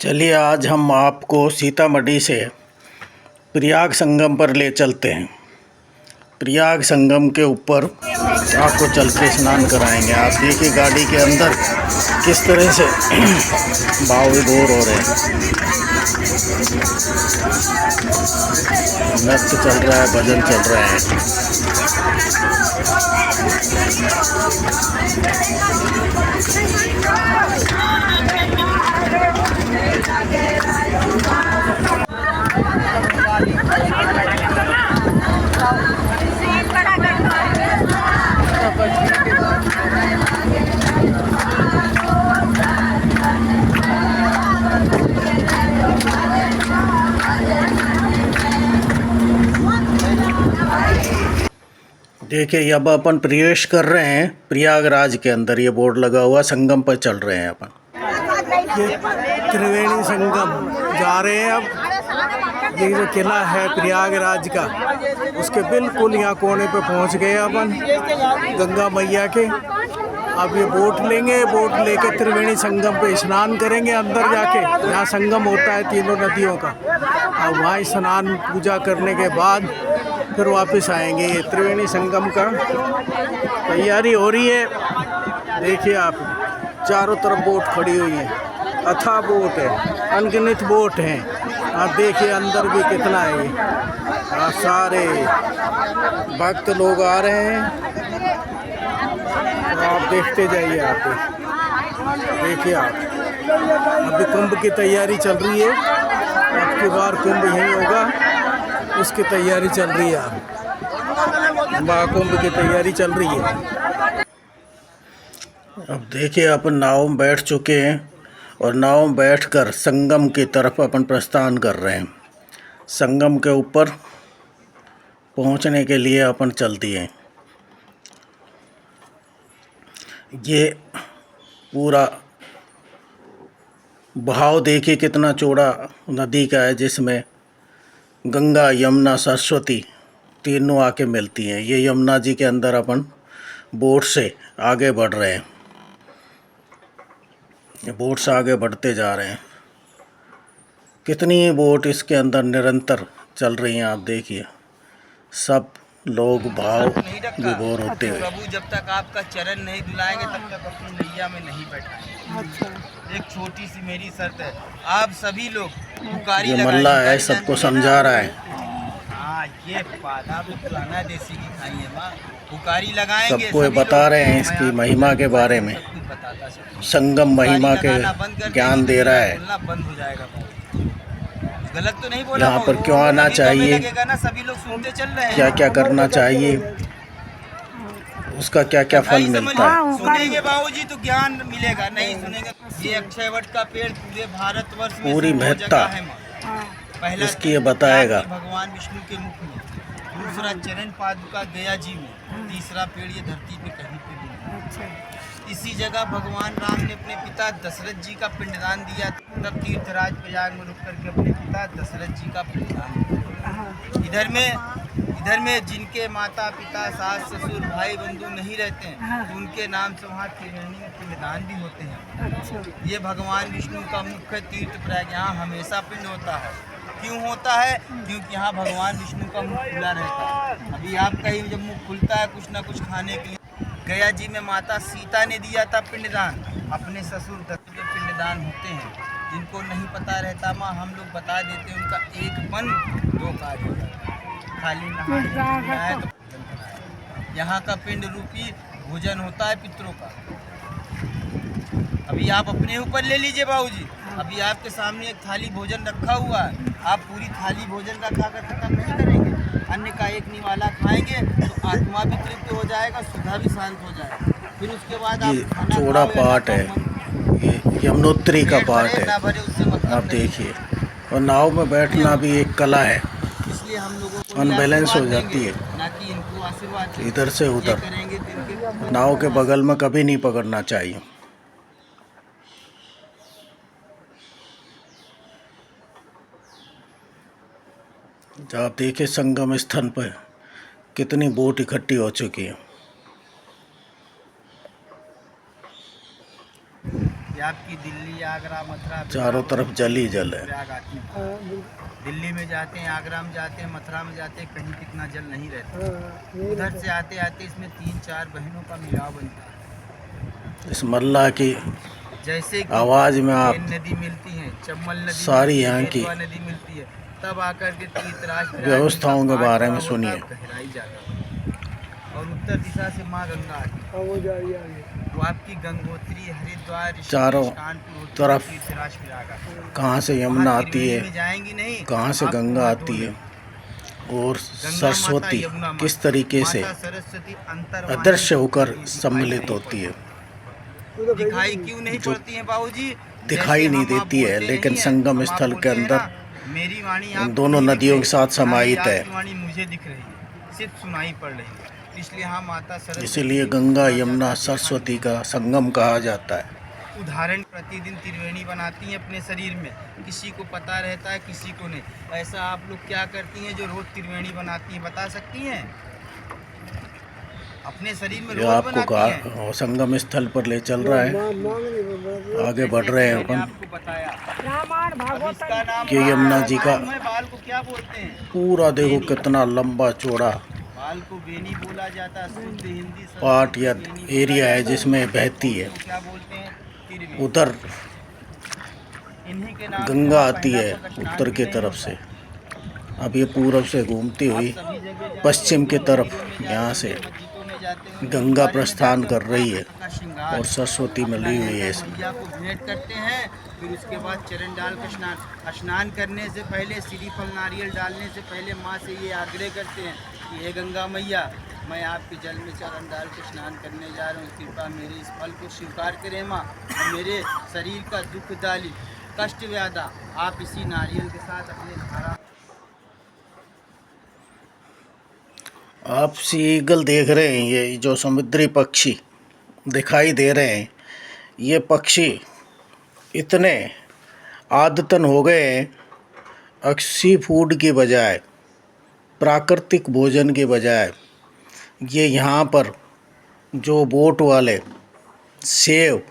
चलिए आज हम आपको सीतामढ़ी से प्रयाग संगम पर ले चलते हैं। प्रयाग संगम के ऊपर आपको चल के स्नान कराएंगे। आप देखिए गाड़ी के अंदर किस तरह से भाव विभोर हो रहे हैं। नृत्य चल रहा है, भजन चल रहा है। देखिए अब अपन प्रवेश कर रहे हैं प्रयागराज के अंदर। ये बोर्ड लगा हुआ, संगम पर चल रहे हैं अपन। ये त्रिवेणी संगम जा रहे हैं अब। ये जो किला है प्रयागराज का, उसके बिल्कुल यहाँ कोने पे पहुँच गए अपन गंगा मैया के। अब ये बोट लेंगे, बोट लेके त्रिवेणी संगम पे स्नान करेंगे अंदर जाके। यहाँ संगम होता है तीनों नदियों का। अब वहाँ स्नान पूजा करने के बाद फिर वापस आएंगे। ये त्रिवेणी संगम का तैयारी हो रही है। देखिए आप, चारों तरफ बोट खड़ी हुई है, अथाह बोट है, अनगिनत बोट हैं। आप देखिए अंदर भी कितना है। ये सारे भक्त लोग आ रहे हैं, तो आप देखते जाइए। आप देखिए आप, अभी कुंभ की तैयारी चल रही है। अब की बार कुंभ यहीं होगा, उसकी तैयारी चल रही है। महाकुंभ की तैयारी चल रही है। अब देखिए अपन नाव में बैठ चुके हैं और नाव में बैठकर संगम की तरफ अपन प्रस्थान कर रहे हैं। संगम के ऊपर पहुंचने के लिए अपन चल दिए। ये पूरा बहाव देखिए कितना चौड़ा नदी का है, जिसमें गंगा, यमुना, सरस्वती तीनों आके मिलती हैं। ये यमुना जी के अंदर अपन बोट से आगे बढ़ रहे हैं। ये बोट से आगे बढ़ते जा रहे हैं। कितनी बोट इसके अंदर निरंतर चल रही हैं। आप देखिए सब लोग भाव विभोर होते हुए। प्रभु जब तक आपका चरण नहीं धुलाएंगे तब तक अपनी नैया में नहीं बैठाएंगे। एक छोटी सी मेरी शर्त है, आप सभी लोग पुकारी ये मल्ला है, सबको समझा रहा है। हाँ, ये पादा पुराना देसी की खाई है माँ। पुकारी लगाएंगे, सबको बता रहे हैं इसकी महिमा के बारे में। संगम महिमा के ज्ञान दे रहा है। बंद हो जाएगा। गलत तो नहीं बोला। यहाँ पर क्यों आना चाहिए, ना, सभी लोग सुनते चल रहे हैं। क्या क्या करना चाहिए, उसका क्या क्या फल मिलता है। सुनेंगे बाबूजी तो ज्ञान मिलेगा, नहीं सुनेंगे। ये अक्षय वट का पेड़ पूरे भारतवर्ष में पूरी महत्ता पहला इसकी ये बताएगा। भगवान विष्णु के मुख में, दूसरा चरण पादुका गया जी में, तीसरा पेड़ ये धरती पे कहीं पे भी। इसी जगह भगवान राम ने अपने पिता दशरथ जी का पिंडदान दिया। तब तीर्थराज प्रयाग में रुक करके अपने पिता दशरथ जी का पिंडदान दिया। इधर में जिनके माता पिता सास ससुर भाई बंधु नहीं रहते हैं, तो उनके नाम से वहाँ त्रिवेणी में पिंडदान भी होते हैं। ये भगवान विष्णु का मुख्य तीर्थ प्रयाग। यहाँ हमेशा पिंड होता है। क्यों होता है? क्योंकि यहाँ भगवान विष्णु का मुख खुला रहता है। अभी आप कहीं जब मुख खुलता है कुछ ना कुछ खाने के लिए। गया जी में माता सीता ने दिया था पिंडदान, अपने ससुर दत्त के पिंडदान होते हैं। जिनको नहीं पता रहता माँ, हम लोग बता देते हैं। उनका एक मन दो कार्य, खाली नहाए तो यहाँ का पिंड रूपी भोजन होता है पितरों का। अभी आप अपने ऊपर ले लीजिए बाबूजी। अभी आपके सामने एक थाली भोजन रखा हुआ है, आप पूरी थाली भोजन का खाकर खत्म नहीं करेंगे। अन्य का एक निवाला खाएंगे तो आत्मा भी तृप्त हो जाएगा, सुधा भी शांत हो जाएगा। फिर उसके बाद ये चौड़ा पार्ट है, ये यमुनोत्री का पार्ट है। आप देखिए, और नाव में बैठना भी एक कला है। इसलिए हम लोगों को अनबैलेंस हो जाती है इधर से उधर। नाव के बगल में कभी नहीं पकड़ना चाहिए। आप देखिए संगम स्थल पर कितनी बोट इकट्ठी हो चुकी है। ये आपकी दिल्ली, आगरा, मथुरा, चारों तरफ जल ही जल है। प्रयाग आती है। दिल्ली में जाते हैं, आगरा में जाते हैं, मथुरा में जाते हैं, कहीं कितना जल नहीं रहता। उधर से आते आते इसमें 3-4 बहनों का मिलाव बनता है। इस मल्लाह की जैसे कि आवाज़ में आप केन नदी मिलती है, चम्बल नदी सारी मिलती है, यहाँ की बेतवा नदी मिलती है, तब आकर के तीर्थराज व्यवस्थाओं के बारे में सुनिए। गहराई जाता है। और उत्तर दिशा से माँ गंगा आती है। वो आपकी गंगोत्री, हरिद्वार, ऋषिकेश, चारों कानपुर होती है, तरफ तीर्थराज प्रयाग आती है। कहाँ से यमुना वहाँ आती त्रिवेणी है, में जाएंगी नहीं, कहाँ से आपको गंगा वहाँ आती दो है, नदी, और गंगा माता, सरस्वती यमुना माता, किस तरीके से माता सरस्वती अंतर्वाहिनी अदृश्य होकर दिखाई सम्मिलित नहीं होती है। पड़ती। दिखाई क्यों नहीं जो पड़ती है बाबूजी? दिखाई जैसे नहीं हम आप देती है, बोलते लेकिन नहीं है, संगम हम आप स्थल के बोलते हैं अंदर ना, मेरी वाणी इन आपको दोनों नहीं दिख नदियों रही, के साथ ना ही समाहित है। आपकी वाणी मुझे दिख रही है, सिर्फ सुनाई पड़ रही है। इसलिए हम माता सरस्वती इसीलिए को गंगा पूजा यमुना करते हैं। सरस्वती का संगम कहा जाता है। उदाहरण, प्रतिदिन त्रिवेणी बनाती हैं अपने शरीर में, किसी को पता रहता है, किसी को नहीं। ऐसा आप लोग क्या करती हैं जो रोज त्रिवेणी बनाती हैं, बता सकती हैं? अपने शरीर में ये रोज आपको बनाती हैं। कहा संगम स्थल पर ले चल रहा है, आगे बढ़ रहे हैं मैंने अपन। आपको बताया। अब इसका नाम ये यमुना जी का मालूम है बाल को क्या बोलते हैं? पूरा देखो कितना लंबा चौड़ा बाल को बेनी बोला जाता है, शुद्ध हिंदी पार्ट या बेनी बोला एरिया है जाता जिसमें बहती है। इसको क्या बोलते हैं? त्रिवेणी। उधर इन्हीं के नाम से गंगा हम आती पहला है पग स्नान उत्तर भी की नहीं तरफ होता। से। अब ये पूरब से घूमती आप हुई सभी जगह जाते पश्चिम की होंगे, तरफ मंदिरों में यहाँ जाते से होंगे, मस्जिदों में जाते होंगे, गंगा गुरुद्वारे में प्रस्थान जाते कर होंगे, रही है का श्रृंगार और सरस्वती में ली हुई है इसमें। मैया को भेंट करते हैं, फिर उसके बाद चरण डाल कर स्नान करने से पहले, श्रीफल नारियल डालने से पहले माँ से ये आग्रह करते हैं कि हे गंगा मैया, मैं आपके जल में चरण डाल के स्नान करने जा रहा हूँ, कृपा मेरे इस फल को स्वीकार करें माँ, और मेरे शरीर का दुख दाली, कष्ट व्याधा आप इसी नारियल के साथ अपने धारा। आप सीगल देख रहे हैं, ये जो समुद्री पक्षी दिखाई दे रहे हैं, ये पक्षी इतने आदतन हो गए हैं सी फूड की बजाय, प्राकृतिक भोजन के बजाय ये यहाँ पर जो बोट वाले सेव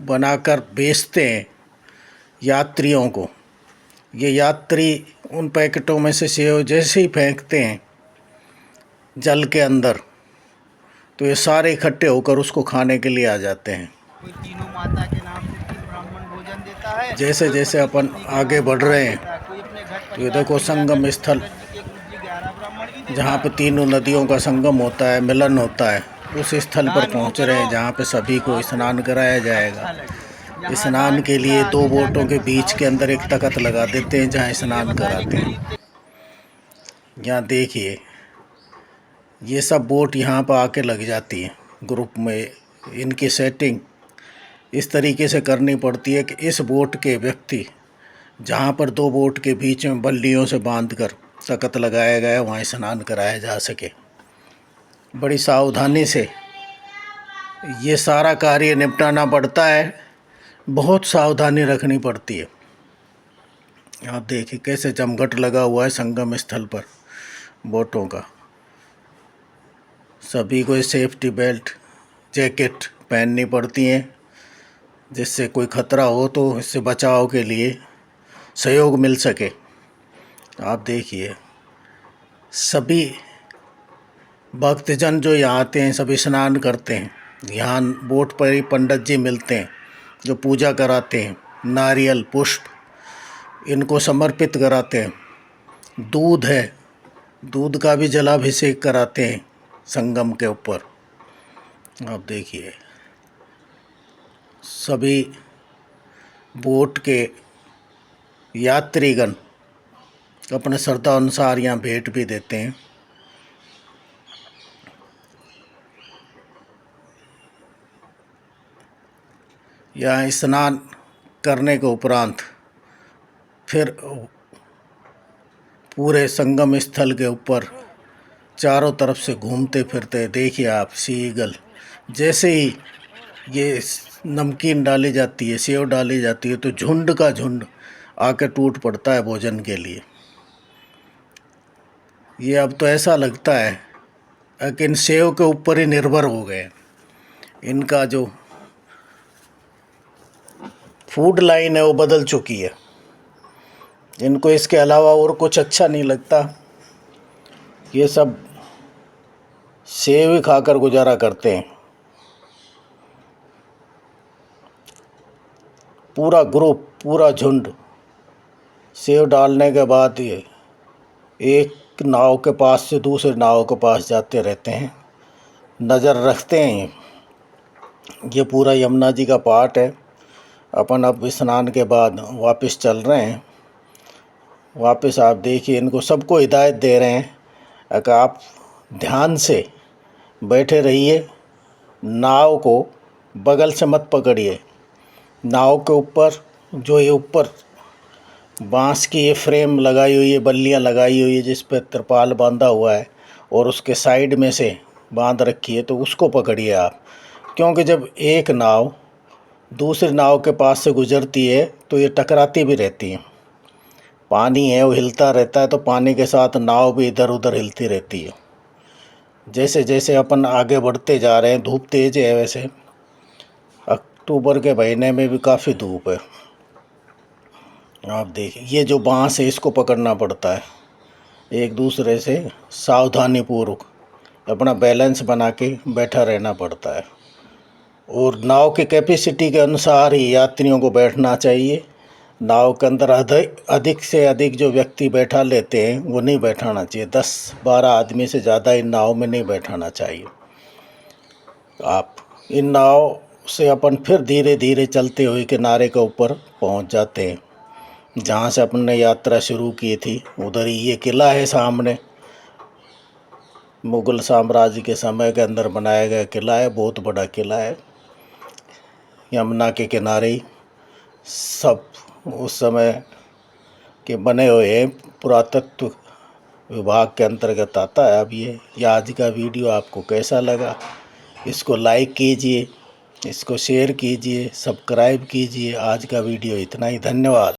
बनाकर बेचते हैं यात्रियों को, ये यात्री उन पैकेटों में से सेव जैसे ही फेंकते हैं जल के अंदर, तो ये सारे इकट्ठे होकर उसको खाने के लिए आ जाते हैं। कोई तीनों माता के नाम से तीन ब्राह्मण भोजन देता है। जैसे जैसे अपन आगे बढ़ रहे हैं, कोई अपने घर तो ये देखो संगम स्थल, जहाँ पे तीनों नदियों का संगम होता है, मिलन होता है, उस स्थल पर पहुँच रहे हैं जहाँ पे सभी को स्नान कराया जाएगा। स्नान के लिए दो बोटों के बीच के अंदर एक तख्त लगा देते हैं जहाँ स्नान कराते हैं। यहाँ देखिए, ये सब बोट यहाँ पर आके लग जाती हैं ग्रुप में। इनकी सेटिंग इस तरीके से करनी पड़ती है कि इस बोट के व्यक्ति जहाँ पर दो बोट के बीच में बल्लियों से बांधकर तख्त लगाया गया है, वहाँ स्नान कराया जा सके। बड़ी सावधानी से ये सारा कार्य निपटाना पड़ता है, बहुत सावधानी रखनी पड़ती है। आप देखिए कैसे जमघट लगा हुआ है संगम स्थल पर बोटों का। सभी को सेफ्टी बेल्ट, जैकेट पहननी पड़ती हैं, जिससे कोई ख़तरा हो तो इससे बचाव के लिए सहयोग मिल सके। आप देखिए सभी भक्तजन जो यहाँ आते हैं सभी स्नान करते हैं। यहाँ बोट पर ही पंडित जी मिलते हैं जो पूजा कराते हैं, नारियल पुष्प इनको समर्पित कराते हैं। दूध है, दूध का भी जलाभिषेक कराते हैं संगम के ऊपर। आप देखिए सभी बोट के यात्रीगण अपने श्रद्धा अनुसार यहाँ भेंट भी देते हैं। यहाँ स्नान करने के उपरांत फिर पूरे संगम स्थल के ऊपर चारों तरफ से घूमते फिरते देखिए आप सीगल। जैसे ही ये नमकीन डाली जाती है, सेव डाली जाती है, तो झुंड का झुंड आकर टूट पड़ता है भोजन के लिए। ये अब तो ऐसा लगता है कि इन सेव के ऊपर ही निर्भर हो गए। इनका जो फूड लाइन है वो बदल चुकी है। इनको इसके अलावा और कुछ अच्छा नहीं लगता। ये सब सेव ही खाकर गुजारा करते हैं। पूरा ग्रुप, पूरा झुंड सेव डालने के बाद ये एक नाव के पास से दूसरे नाव के पास जाते रहते हैं, नज़र रखते हैं। ये पूरा यमुना जी का पार्ट है। अपन अब स्नान के बाद वापस चल रहे हैं। वापस आप देखिए, इनको सबको हिदायत दे रहे हैं कि आप ध्यान से बैठे रहिए, नाव को बगल से मत पकड़िए। नाव के ऊपर जो ये ऊपर बांस की ये फ्रेम लगाई हुई है, बल्लियाँ लगाई हुई है, जिस पर तिरपाल बांधा हुआ है और उसके साइड में से बांध रखी है, तो उसको पकड़िए आप। क्योंकि जब एक नाव दूसरी नाव के पास से गुजरती है तो ये टकराती भी रहती हैं। पानी है वो हिलता रहता है, तो पानी के साथ नाव भी इधर उधर हिलती रहती है। जैसे जैसे अपन आगे बढ़ते जा रहे हैं, धूप तेज़ है। वैसे अक्टूबर के महीने में भी काफ़ी धूप है। आप देखिए, ये जो बांस है इसको पकड़ना पड़ता है, एक दूसरे से सावधानीपूर्वक अपना बैलेंस बना के बैठा रहना पड़ता है। और नाव की कैपेसिटी के अनुसार ही यात्रियों को बैठना चाहिए। नाव के अंदर अधिक से अधिक जो व्यक्ति बैठा लेते हैं वो नहीं बैठाना चाहिए। 10-12 आदमी से ज़्यादा इन नाव में नहीं बैठाना चाहिए। आप इन नाव से अपन फिर धीरे धीरे चलते हुए किनारे के ऊपर पहुंच जाते हैं, जहां से अपन ने यात्रा शुरू की थी। उधर ही ये किला है सामने, मुग़ल साम्राज्य के समय के अंदर बनाया गया किला है। बहुत बड़ा किला है, यमुना के किनारे ही सब उस समय के बने हुए हैं। पुरातत्व विभाग के अंतर्गत आता है। अब ये आज का वीडियो आपको कैसा लगा, इसको लाइक कीजिए, इसको शेयर कीजिए, सब्सक्राइब कीजिए। आज का वीडियो इतना ही। धन्यवाद।